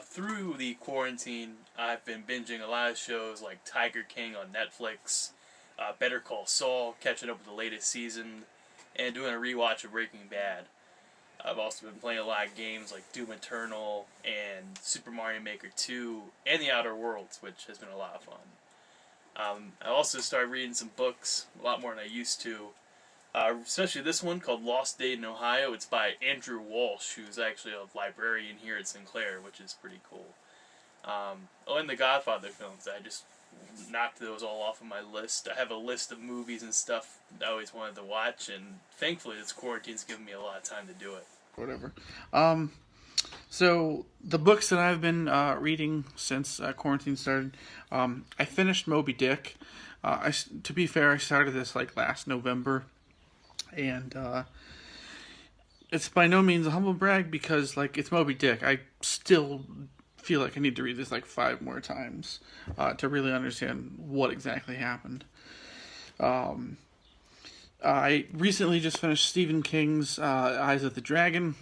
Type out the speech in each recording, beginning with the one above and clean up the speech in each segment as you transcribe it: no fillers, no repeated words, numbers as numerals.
Through the quarantine, I've been binging a lot of shows like Tiger King on Netflix, Better Call Saul, catching up with the latest season, and doing a rewatch of Breaking Bad. I've also been playing a lot of games like Doom Eternal and Super Mario Maker 2 and The Outer Worlds, which has been a lot of fun. I also started reading some books, a lot more than I used to. Especially this one called Lost Date in Ohio. It's by Andrew Walsh, who's actually a librarian here at Sinclair, which is pretty cool. And the Godfather films. I just knocked those all off of my list. I have a list of movies and stuff I always wanted to watch, and thankfully this quarantine's given me a lot of time to do it. Whatever. So the books that I've been reading since quarantine started, I finished Moby Dick. To be fair, I started this like last November, and it's by no means a humble brag because like it's Moby Dick. I still feel like I need to read this like 5 more times to really understand what exactly happened. I recently just finished Stephen King's Eyes of the Dragon.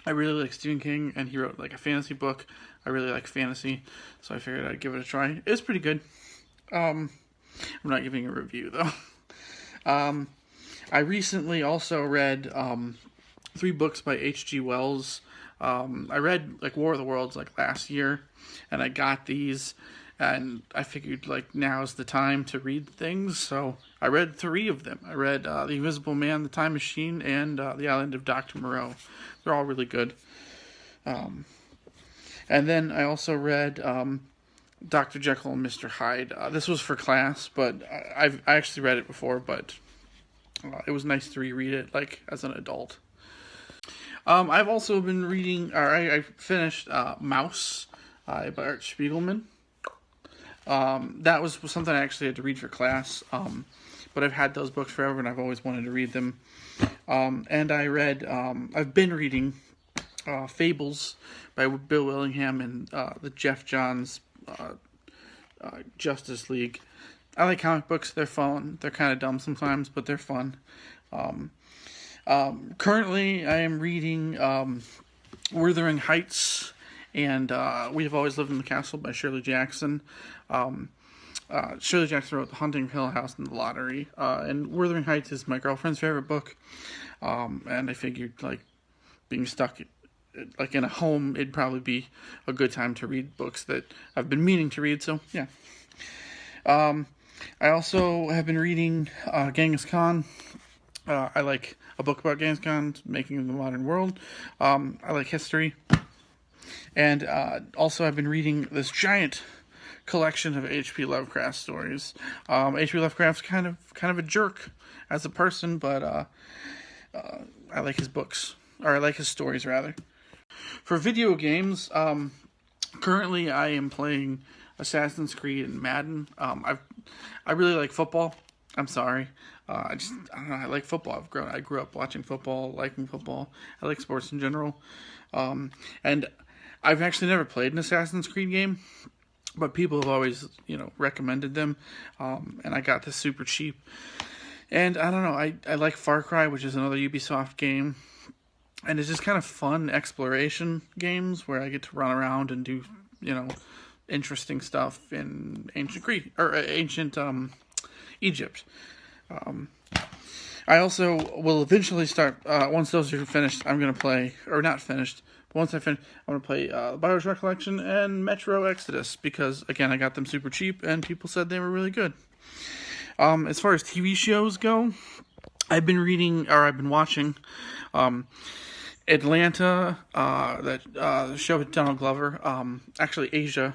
I really like Stephen King, and he wrote like a fantasy book. I really like fantasy, so I figured I'd give it a try. It's pretty good. I'm not giving a review though. I recently also read 3 books by H.G. Wells. I read like War of the Worlds like last year, and I got these, and I figured like now's the time to read things, so I read 3 of them. I read The Invisible Man, The Time Machine, and The Island of Dr. Moreau. They're all really good. And then I also read Dr. Jekyll and Mr. Hyde. This was for class, but I actually read it before, but it was nice to reread it like as an adult. I've also been reading, or I finished Mouse by Art Spiegelman. That was something I actually had to read for class, but I've had those books forever and I've always wanted to read them. And I've been reading Fables by Bill Willingham and the Jeff Johns Justice League. I like comic books. They're fun. They're kind of dumb sometimes, but they're fun. Currently, I am reading Wuthering Heights and We Have Always Lived in the Castle by Shirley Jackson. Shirley Jackson wrote The Haunting of Hill House and The Lottery. And Wuthering Heights is my girlfriend's favorite book. And I figured, like, being stuck like in a home, it'd probably be a good time to read books that I've been meaning to read. So, yeah. I also have been reading Genghis Khan. I like a book about Genghis Khan, making the modern world. I like history. And also I've been reading this giant collection of H.P. Lovecraft stories. H.P. Lovecraft's kind of a jerk as a person, but I like his books, or I like his stories rather. For video games, currently I am playing Assassin's Creed and Madden. I really like football. I'm sorry. I don't know. I like football. I grew up watching football, liking football. I like sports in general. And I've actually never played an Assassin's Creed game, but people have always, recommended them. And I got this super cheap. And I don't know. I like Far Cry, which is another Ubisoft game. And it's just kind of fun exploration games where I get to run around and do, interesting stuff in ancient Egypt. I also will eventually start, once those are finished, I'm going to play, or not finished, but once I finish, I'm going to play BioShock Collection and Metro Exodus, because, again, I got them super cheap, and people said they were really good. As far as TV shows go, I've been watching Atlanta, the show with Donald Glover. Actually, Asia,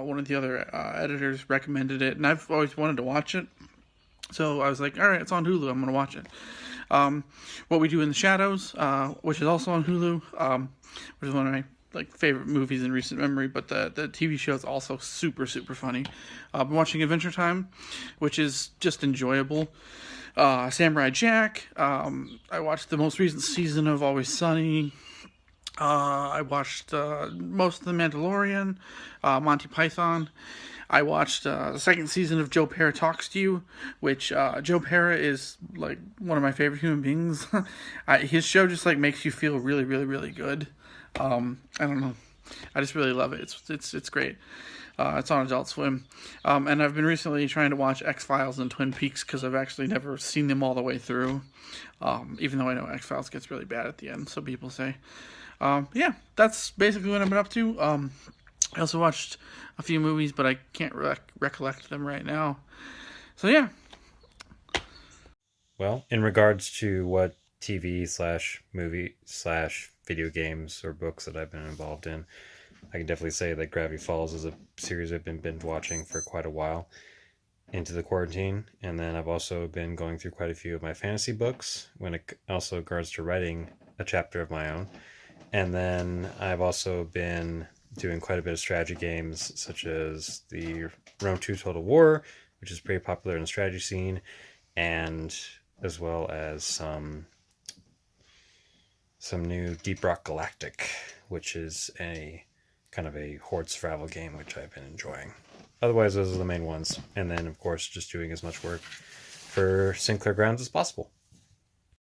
one of the other editors recommended it, and I've always wanted to watch it. So I was like, all right, it's on Hulu. I'm going to watch it. What We Do in the Shadows, which is also on Hulu, which is one of my favorite movies in recent memory. But the TV show is also super, super funny. I've been watching Adventure Time, which is just enjoyable. Samurai Jack. I watched the most recent season of Always Sunny. I watched most of The Mandalorian, Monty Python. I watched the second season of Joe Pera Talks to You, which Joe Pera is like one of my favorite human beings. His show just makes you feel really, really, really good. I don't know. I just really love it. It's great. It's on Adult Swim, and I've been recently trying to watch X-Files and Twin Peaks because I've actually never seen them all the way through. Even though I know X-Files gets really bad at the end, so people say. Yeah, that's basically what I've been up to. I also watched a few movies, but I can't recollect them right now. So yeah. Well, in regards to what TV slash movie slash video games or books that I've been involved in, I can definitely say that Gravity Falls is a series I've been binge watching for quite a while into the quarantine. And then I've also been going through quite a few of my fantasy books when it also regards to writing a chapter of my own. And then I've also been doing quite a bit of strategy games, such as the Rome 2 Total War, which is pretty popular in the strategy scene, and as well as some new Deep Rock Galactic, which is a kind of a horde survival game, which I've been enjoying. Otherwise, those are the main ones. And then, of course, just doing as much work for Sinclair Grounds as possible.